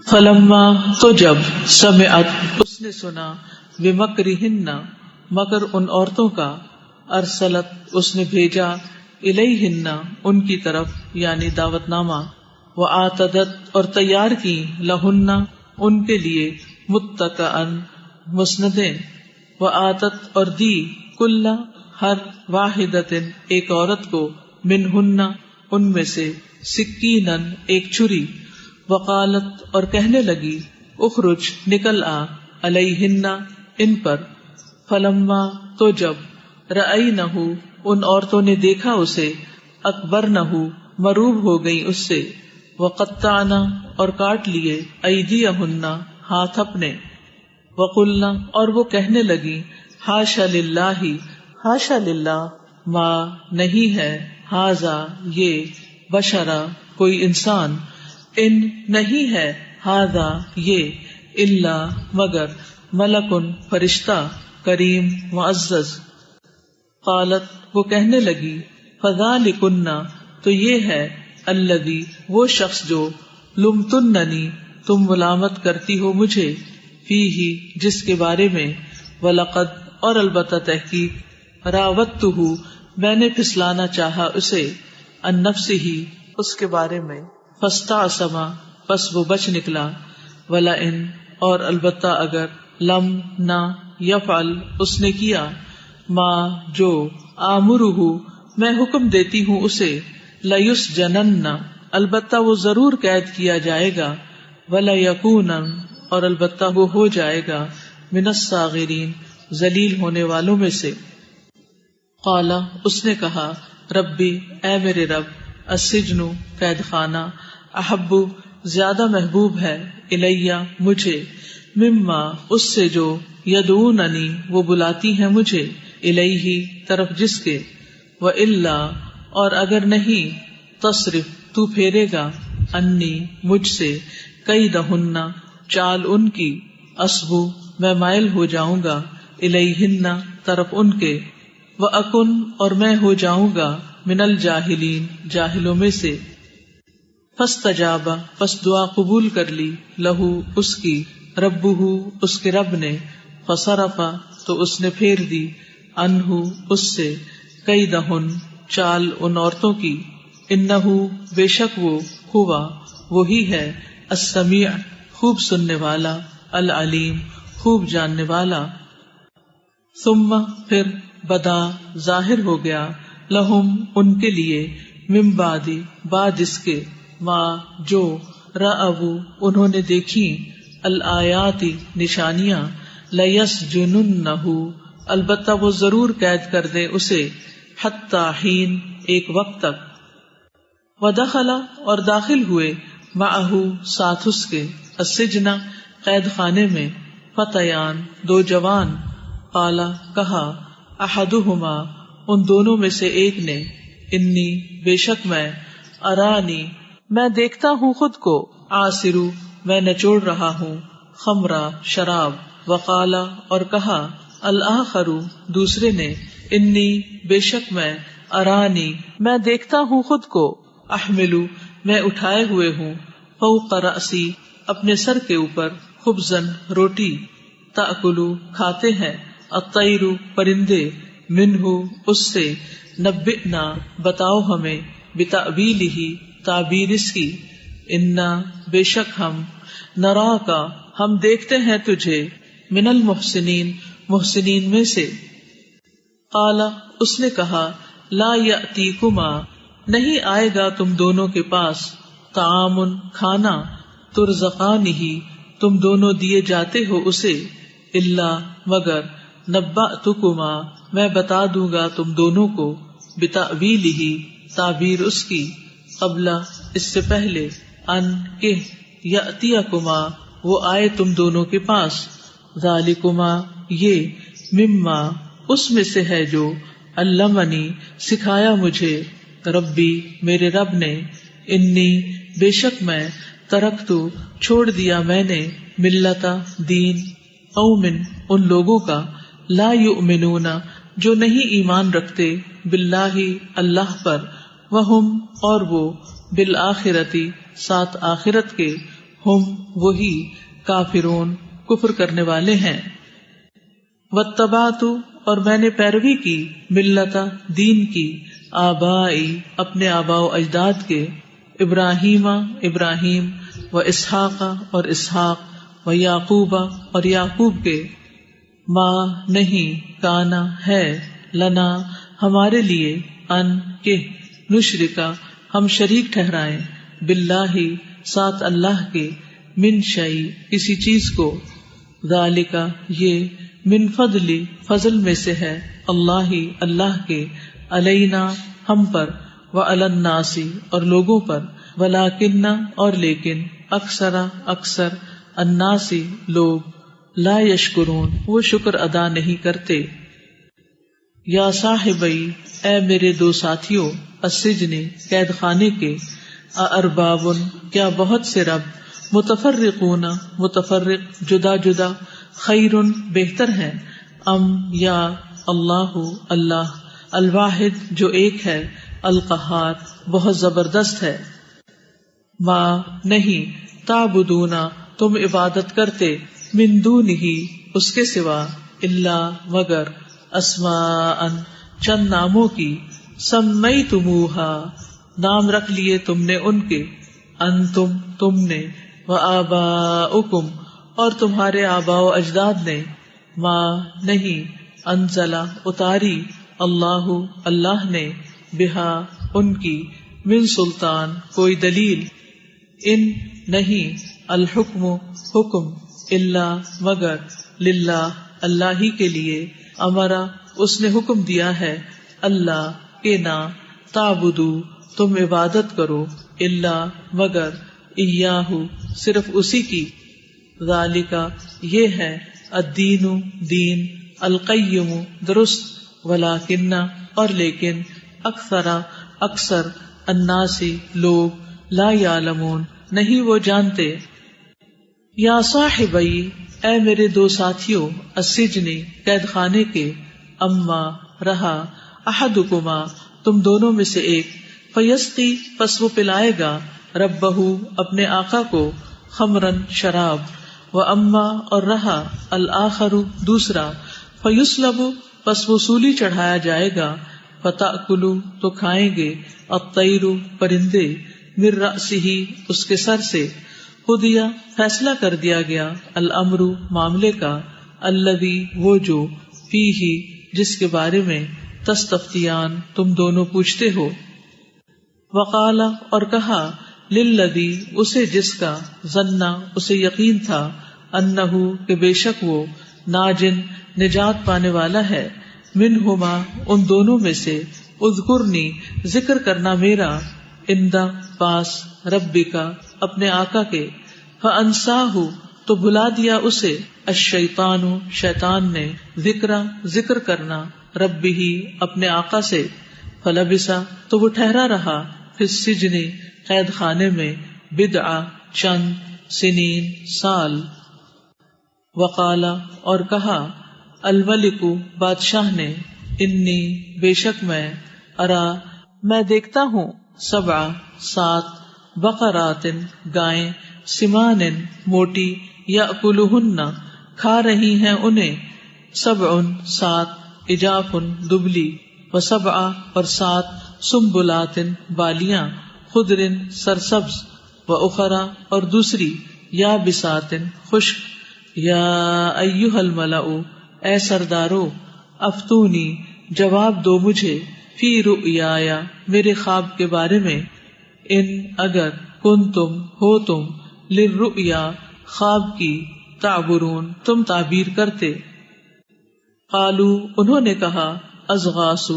فلما تو جب سمعت اس نے سنا بمکرہن مگر ان عورتوں کا ارسلت اس نے بھیجا الیہن ان کی طرف یعنی دعوت نامہ وآتدت اور تیار کی لہن ان کے لیے متکئن مسندیں وآتت اور دی کل ہر واحدت ایک عورت کو منہن ان میں سے سکینن ایک چھری وقالت اور کہنے لگی اخرج نکل آ علیہن ان پر فلما تو جب رأینہ ان عورتوں نے دیکھا اسے اکبرنہ مروب ہو گئی اس سے وقطعن اور کاٹ لیے ایدیہن ہاتھ اپنے وقلن اور وہ کہنے لگی حاشا للہ حاشا للہ ما نہیں ہے ہاذا یہ بشرا کوئی انسان ان نہیں ہے ہاذا یہ الا مگر ملکن فرشتہ کریم معزز قالت وہ کہنے لگی فذالکن تو یہ ہے الذی وہ شخص جو لمتننی تم ملامت کرتی ہو مجھے فیہ جس کے بارے میں ولقد اور البتہ تحقیق راوتہ میں نے پھسلانا چاہا اسے عن نفسہ اس کے بارے میں فاستعصم پس وہ بچ نکلا ولئن اور البتہ اگر لم نہ یفعل اس نے کیا ما جو آمرہ میں حکم دیتی ہوں اسے لیسجنن البتہ وہ ضرور قید کیا جائے گا ولیکون اور البتہ وہ ہو جائے گا من الصاغرین ذلیل ہونے والوں میں سے قال اس نے کہا ربی اے میرے رب السجن قید خانہ احب زیادہ محبوب ہے الیہ مجھے مما اس سے جو یدعوننی وہ بلاتی ہیں مجھے الیہ طرف جس کے والا اور اگر نہیں تصرف تو پھیرے گا انی مجھ سے کیدہن چال ان کی اسبو میں مائل ہو جاؤں گا الیہن طرف ان کے واکن اور میں ہو جاؤں گا من الجاہلین جاہلوں میں سے فاستجاب پس دعا قبول کر لی لہو اس کی ربہ اس کے رب نے فصرف تو اس نے پھیر دی انہ اس سے کیدہن چال ان عورتوں کی انہ بے شک وہ ہوا وہی ہے السمیع خوب سننے والا العلیم خوب جاننے والا ثم پھر بدا ظاہر ہو گیا لہم ان کے لیے من بعد اس کے ما جو رأو انہوں نے دیکھی الآیات نشانیاں لیسجننہ البتہ وہ ضرور قید کر دے اسے حتی حین ایک وقت تک ودخل اور داخل ہوئے معہو ساتھ اس کے السجن قید خانے میں فتیان دو جوان قالا کہا احدہما ان دونوں میں سے ایک نے انی بے شک میں ارانی میں دیکھتا ہوں خود کو آسرو میں نچوڑ رہا ہوں خمرہ شراب وقالا اور کہا الآخر دوسرے نے انی بے شک میں ارانی میں دیکھتا ہوں خود کو احملو میں اٹھائے ہوئے ہوں فوق رأسی اپنے سر کے اوپر خبزن روٹی تأکلو کھاتے ہیں الطیر پرندے منہ اس سے نبئنا بتاؤ ہمیں بتأویلہ تعبیر اس کی انا بے شک ہم نرا کا ہم دیکھتے ہیں تجھے من المحسنین محسنین میں سے قالا اس نے کہا لا یأتیکما نہیں آئے گا تم دونوں کے پاس طعام کھانا ترزقانہ تم دونوں دیے جاتے ہو اسے الا مگر نبأتکما میں بتا دوں گا تم دونوں کو بتأویلہ تعبیر اس کی قبل اس سے پہلے ان کہ یأتیکما وہ آئے تم دونوں کے پاس ذالکما یہ مما اس میں سے ہے جو علمنی سکھایا مجھے ربی میرے رب نے انی بے شک میں ترکتو چھوڑ دیا میں نے ملتا دین قوم ان لوگوں کا لا یؤمنون جو نہیں ایمان رکھتے باللہ اللہ پر وہم اور وہ بالآخرتی ساتھ آخرت کے ہم وہی کافرون کفر کرنے والے ہیں. واتبعت اور میں نے پیروی کی ملت دین کی آبائی اپنے آباء و اجداد کے ابراہیم ابراہیم و اسحاق اور اسحاق و یعقوب اور یعقوب کے ما نہیں کانا ہے لنا ہمارے لیے ان کہ نشرکا ہم شریک ٹھہرائیں باللہ ساتھ اللہ کے من شیء کسی چیز کو ذالک یہ من فضلی فضل میں سے ہے اللہ کے علینا ہم پر وعلی الناس اور لوگوں پر ولکن اور لیکن اکثر الناس لوگ لا یشکرون وہ شکر ادا نہیں کرتے. یا صاحبئی اے میرے دو ساتھیوں السجن قید خانے کے ارباب کیا بہت سے رب متفرقون متفرق جدا جدا خیر بہتر ہیں ام یا اللہ اللہ الواحد جو ایک ہے القہار بہت زبردست ہے. ما نہیں تعبدون تم عبادت کرتے من دونہ اس کے سوا الا مگر اسماء چند ناموں کی سمیتموہا نام رکھ لیے تم نے ان کے انتم تم نے وآباؤکم اور تمہارے آباء و اجداد نے ما نہیں انزلہ اتاری اللہ نے بہا ان کی من سلطان کوئی دلیل ان نہیں الحکم حکم الا مگر للہ اللہ ہی کے لیے امرا اس نے حکم دیا ہے اللہ کے نہ تعبدو تم عبادت کرو الا مگر ایاہ صرف اسی کی ذالکا یہ ہے الدین دین القیم درست ولکن اور لیکن اکثر الناس لوگ لا یعلمون نہیں وہ جانتے. یا صاحبئی اے میرے دو ساتھیوں السجن قید خانے کے اما رہا احدکما تم دونوں میں سے ایک فیسقی پس وہ پلائے گا ربہ اپنے آقا کو خمرن شراب و اما اور رہا الآخر دوسرا فیسلب پس وہ سولی چڑھایا جائے گا فتأکلو تو کھائیں گے الطیر پرندے من رأسہ اس کے سر سے قضیا فیصلہ کر دیا گیا الامر معاملے کا الذی وہ جو فیہ جس کے بارے میں تستفتیان تم دونوں پوچھتے ہو. وقال اور کہا للذی اسے جس کا ظنا اسے یقین تھا انہ کہ بے شک وہ ناجن نجات پانے والا ہے منہما ان دونوں میں سے اذکرنی ذکر کرنا میرا اندہ پاس ربی کا اپنے آقا کے فانساہ تو بھلا دیا اسے الشیطان شیطان نے ذکر کرنا ربی ہی اپنے آقا سے فلبسا تو وہ ٹھہرا رہا فی السجن قید خانے میں بدع چند سنین سال. وقال اور کہا الملک بادشاہ نے انی بے شک میں دیکھتا ہوں 7 بقرات گائیں سمان موٹی یأکلہن کھا رہی ہیں انہیں 7 اجاف دبلی و7 اور 7 سنبلات بالیاں خضر سرسبز و اخرى اور دوسری یابسات خشک. یا ایھا الملأ اے سردارو افتونی جواب دو مجھے فی رؤیایا میرے خواب کے بارے میں ان اگر کنتم ہو تم للرؤیا خواب کی تعبرون تم تعبیر کرتے. قالو انہوں نے کہا اضغاث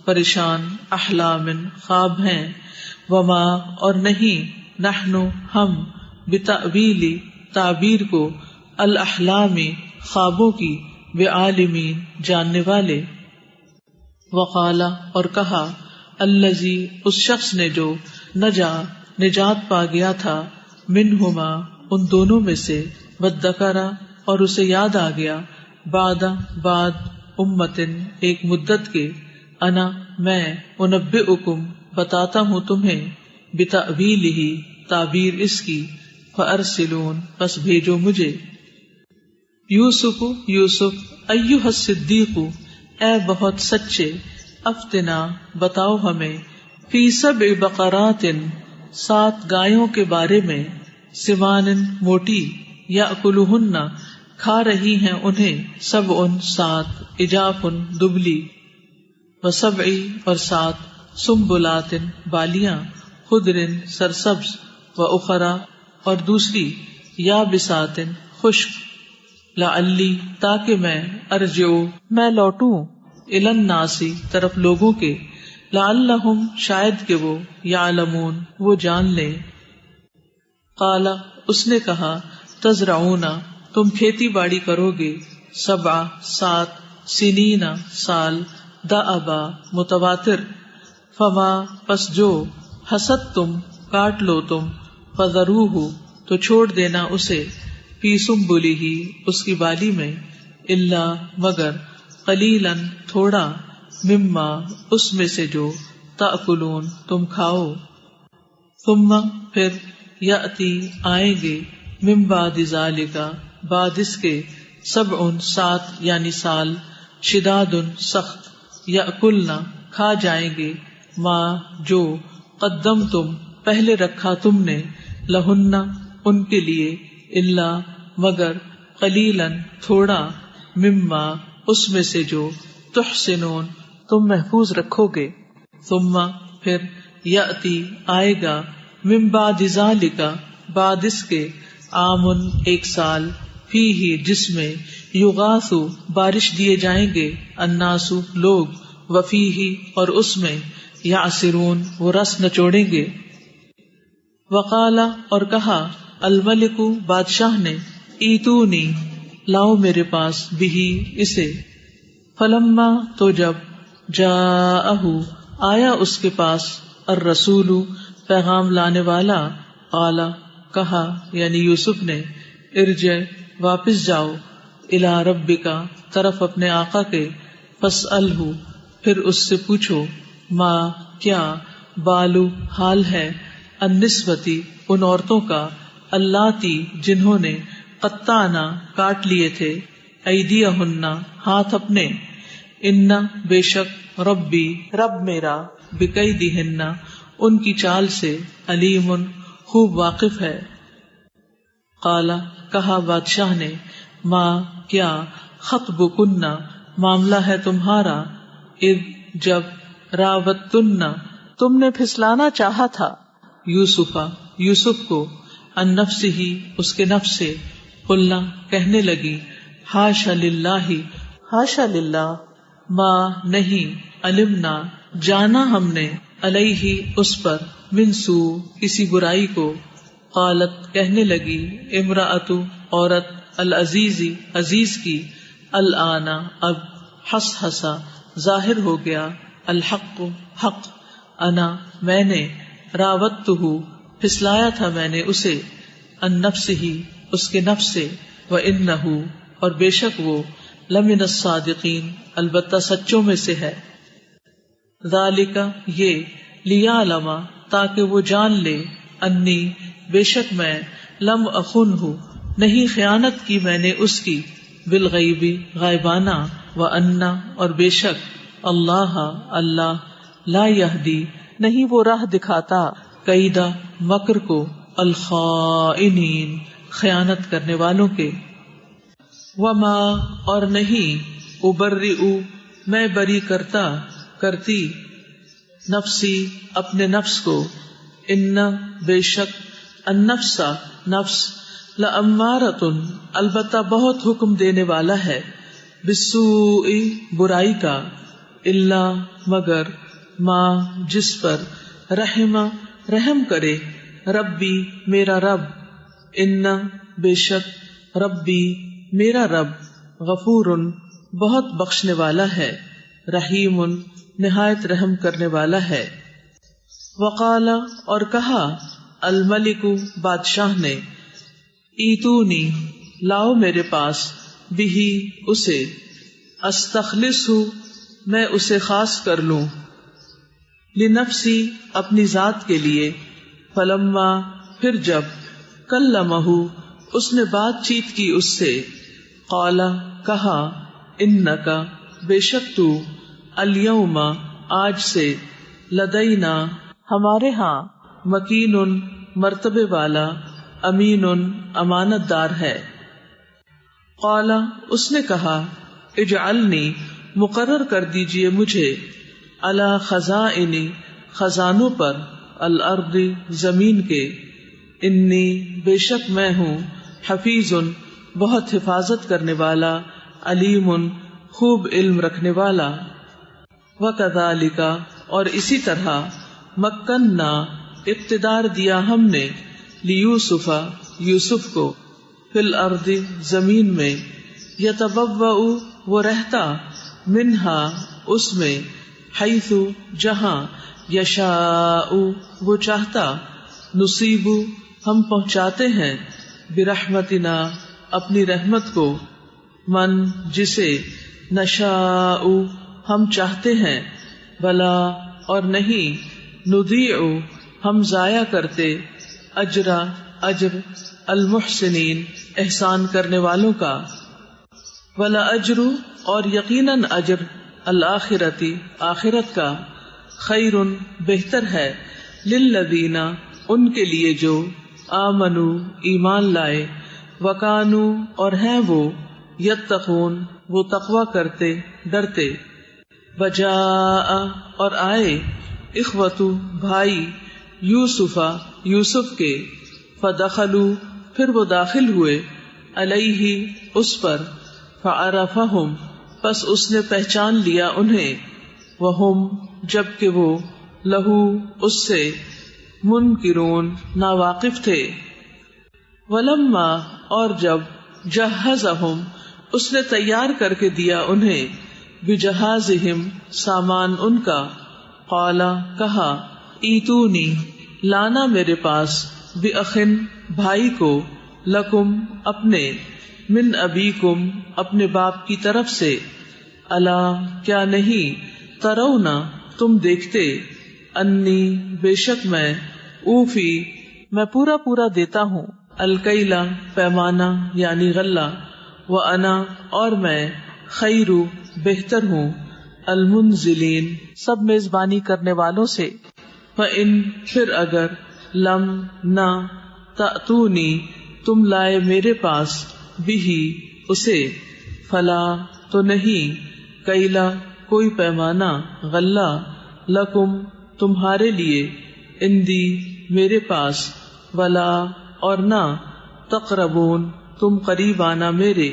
پریشان احلام خواب ہیں وما اور نہیں نحن ہم بتأویل تعبیر کو الاحلامی خوابوں کی بعالمین جاننے والے. وقال اور کہا الذی اس شخص نے جو نجات پا گیا تھا منہما ان دونوں میں سے وذکر اور اسے یاد آ گیا بعد امتن ایک مدت کے انا میں انبئکم بتاتا ہوں تمہیں بتأویلہ تعبیر اس کی فارسلون پس بھیجو مجھے. یوسف یوسف ایھا الصدیق اے بہت سچے، افتنا بتاؤ ہمیں، فی 7 بقرات 7 گایوں کے بارے میں، سمان موٹی، یاکلہن کھا رہی ہیں انہیں، 7 عجاف دبلی، و7 اور 7 سنبلات بالیاں، خضر سرسبز، واخرى اور دوسری یابسات خشک، لعلی تاکہ میں، ارجعو میں لوٹوں، الی الناس طرف لوگوں کے، لعلہم شاید کہ وہ، یعلمون وہ جان لیں. قال اس نے کہا، تزرعون تم کھیتی باڑی کرو گے، 7 سنین سال، دأبا متواتر، فما پس جو، حصدتم کاٹ لو تم، فذروہ تو چھوڑ دینا اسے، فی سنبلہ اس کی بالی میں، الا مگر، قلیلا تھوڑا، مما اس میں سے جو، تأکلون تم کھاؤ. ثم پھر، یأتی آئیں گے، من بعد ذالک بعد اس کے، 7 یعنی سال، شداد سخت، یأکلن کھا جائیں گے، ما جو، قدمتم پہلے رکھا تم نے، لہن ان کے لیے، الا مگر، قلیلا تھوڑا، مما اس میں سے جو، تحسنون تم محفوظ رکھو گے. ثم پھر، یأتی آئے گا، من بعد ذالک بعد اس کے، عامن ایک سال، فیہ جس میں، یغاث بارش دیے جائیں گے، الناس لوگ، وفیہ اور اس میں، یعصرون وہ رس نچوڑیں گے. وقال اور کہا، الملک بادشاہ نے، ایتونی لاؤ میرے پاس، بہی اسے، فلما تو جب، جاءہ آیا اس کے پاس، الرسول پیغام لانے والا، قال کہا یعنی یوسف نے، ارجع واپس جاؤ، الی ربک طرف اپنے آقا کے، فاسألہ پھر اس سے پوچھو، ما کیا، بالو حال ہے، النسوتی ان عورتوں کا، اللاتی جنہوں نے، قطعنا کاٹ لیے تھے، ایدیہن ہاتھ اپنے، ان بے شک، ربی رب میرا، بکیدہن ان کی چال سے، علیم خوب واقف ہے. قال کہا بادشاہ نے، ما کیا، خطبکن معاملہ ہے تمہارا، اذ جب، راوتن تم نے پھسلانا چاہا تھا، یوسف کو، عن نفسہ اس کے نفس سے، قلنا کہنے لگی، حاشا للہ حاشا للہ، ما نہیں، علمنا جانا ہم نے، علیہ اس پر، من سوء کسی برائی کو. قالت کہنے لگی، امرأۃ عورت، العزیز عزیز کی، الآن اب، حصحصا ظاہر ہو گیا، الحق حق، انا میں نے، راوتہ پھسلایا تھا میں نے اسے، عن نفسہ اس کے نفس سے، وانہ اور بے شک وہ، لمن الصادقین البتہ سچوں میں سے ہے. ذالک یہ، لیعلم تاکہ وہ جان لے، انی بے شک میں، لم اخنہ نہیں خیانت کی میں نے اس کی، بالغیب غائبانہ، وانا اور بے شک، اللہ اللہ، لا یہدی نہیں وہ راہ دکھاتا، کیدا مکر کو، الخائنین خیانت کرنے والوں کے. وما اور نہیں، ابرئ میں بری کرتی، نفسی اپنے نفس کو، ان بے شک، النفس نفس، لامارۃ البتہ بہت حکم دینے والا ہے، بالسوء برائی کا، الا مگر، ما جس پر، رحم کرے، ربی میرا رب، ان بے شک، ربی میرا رب، غفور بہت بخشنے والا ہے، رحیم نہایت رحم کرنے والا ہے. وقال اور کہا، الملک بادشاہ نے، ایتونی لاؤ میرے پاس، بہی اسے، استخلصہ میں اسے خاص کر لوں، لنفسی اپنی ذات کے لیے، فلما پھر جب، کلمہ اس نے بات چیت کی اس سے، قال کہا، انکا بے شک تو، الیوم آج سے، لدینا ہمارے ہاں، مکین مرتبے والا، امین امانت دار ہے۔ قال اس نے کہا، اجعلنی مقرر کر دیجئے مجھے، علی خزائن خزانوں پر، الارض زمین کے، انی بے شک میں ہوں، حفیظ بہت حفاظت کرنے والا، علیم خوب علم رکھنے والا۔ وکذالک اور اسی طرح، مکننا اقتدار دیا ہم نے، لیوسف یوسف کو، فی الارض زمین میں، یتبوأ وہ رہتا، منہا اس میں، حیث جہاں، یشاء وہ چاہتا، نصیب ہم پہنچاتے ہیں، برحمتنا اپنی رحمت کو، من جسے، نشاء ہم چاہتے ہیں، بلا اور نہیں، نضیع ہم ضائع کرتے، اجر المحسنین احسان کرنے والوں کا، ولا اجر اور یقیناً اجر، الآخرتی آخرت کا، خیر بہتر ہے، للذین ان کے لیے جو، آمنو ایمان لائے، وکانو اور ہیں وہ، یتقون وہ تقوی کرتے ڈرتے، وجاء اور آئے، اخوتو بھائی، یوسفا یوسف کے، فدخلوا پھر وہ داخل ہوئے، علیہ اس پر، فعرفہم پس اس نے پہچان لیا انہیں، وہم جبکہ وہ، لہو اس سے، منکرون ناواقف تھے، ولما اور جب، جہزہم اس نے تیار کر کے دیا انہیں، بجہازہم سامان ان کا، قالا کہا، ایتونی لانا میرے پاس، بأخن بھائی کو، لکم اپنے، من ابیکم اپنے باپ کی طرف سے، الا کیا نہیں، ترونا تم دیکھتے، انی بے شک میں، اوفی میں پورا پورا دیتا ہوں، الکیلا پیمانہ یعنی غلہ، وانا اور میں، خیر بہتر ہوں، المنزلین سب میزبانی کرنے والوں سے، فإن پھر اگر، لم نہ، تأتونی تم لائے میرے پاس، بھی اسے، فلا تو نہیں، کیلا کوئی پیمانہ، غلہ، لکم تمہارے لیے، اندی میرے پاس، ولا اور نہ، تقربون تم قریب آنا میرے،